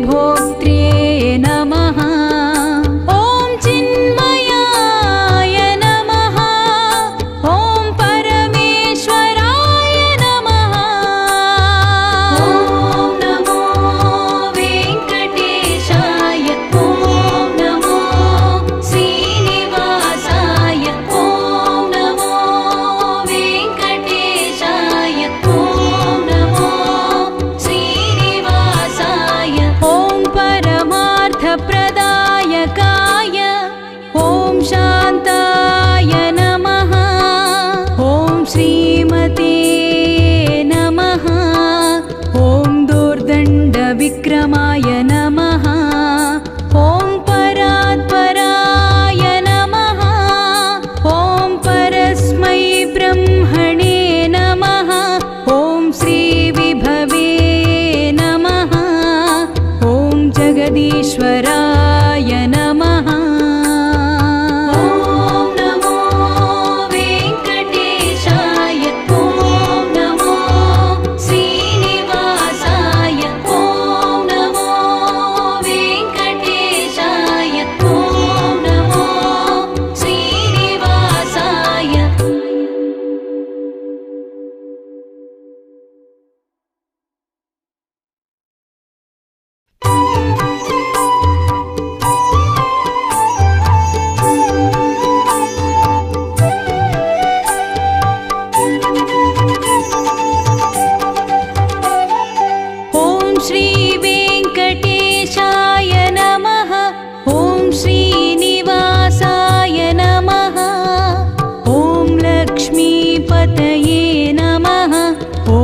भोक्त्रे नमः। ॐ चिन्मयाय नमः। ॐ परमेश्वराय नमः। ॐ नमो वेङ्कटेशाय। ॐ नमो श्रीनिवासाय। ॐ नमो वेङ्कटेशाय। ॐ नमो श्रीनिवासाय। ॐ परमार्थप्रदायकाय। ॐ शान्ताय नमः। ॐ श्रीमते नमः। ॐ दुर्दण्डविक्रमाय नमः। ॐ परात्पराय नमः। ॐ परस्मै ब्रह्मणे नमः। ॐ श्रीविभवे नमः। ॐ जगदीश्वराय नमः। ॐ नमो वेङ्कटेशाय। ॐ नमो श्रीनिवासाय। ॐ नमो वेङ्कटेशाय। ॐ नमो श्रीनिवासाय। ॐ श्रीवेङ्कटेशाय नमः। ॐ श्रीनिवासाय नमः। ॐ लक्ष्मीपतये नमः। ॐ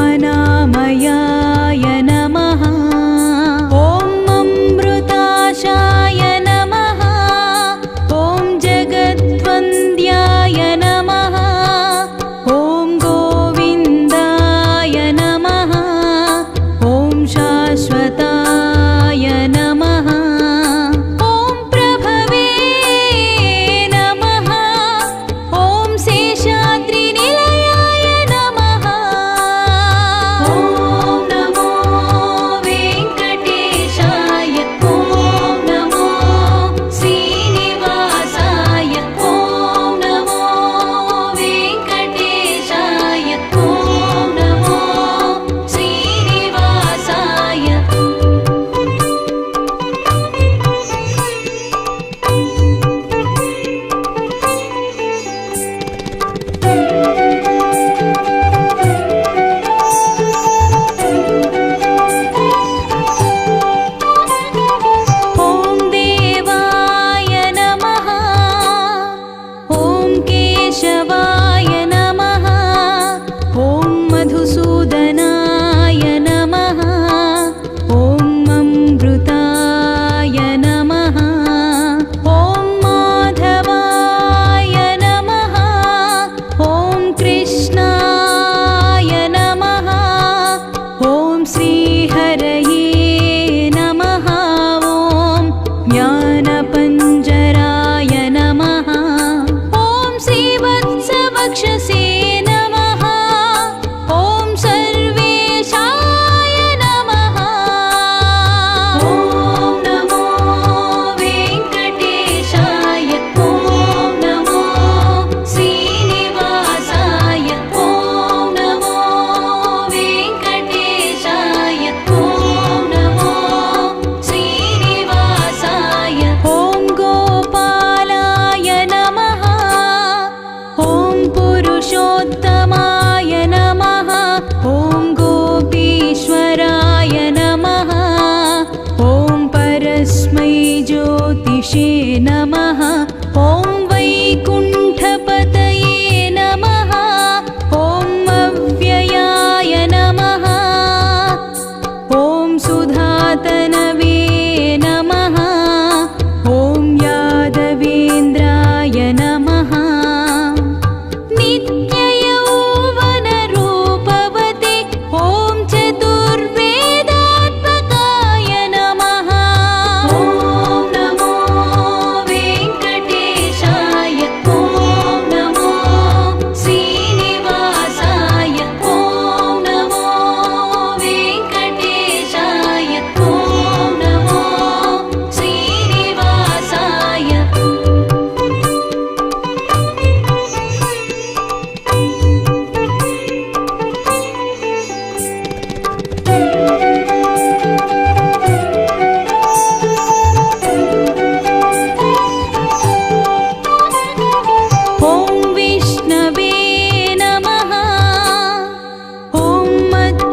अनामयाय नमः। ॐ अमृताशाय नमः। ॐ जगद्वन्द्याय नमः। ॐ गोविन्दाय नमः। ॐ शाश्वताय नमः। ॐ प्रभवे नमः। ॐ शेषाद्रिनिलयाय नमः। ॐ नमो वेङ्कटेशाय। ॐ नमो श्रीनिवासाय। ॐ नमो वेङ्कटेशाय। ॐ नमो श्रीनिवासाय। ॐ देवाय नमः। ॐ केशवाय नमः। ॐ मधुसूदनाय नमः। ॐ अमृताय नमः। ॐ माधवाय नमः। ॐ कृष्णाय नमः। ॐ श्रीहरये नमः। ॐ ज्ञानपञ्जराय नमः। ॐ श्रीवत्सवक्षसे नमः। ॐ सर्वे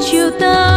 अच्युता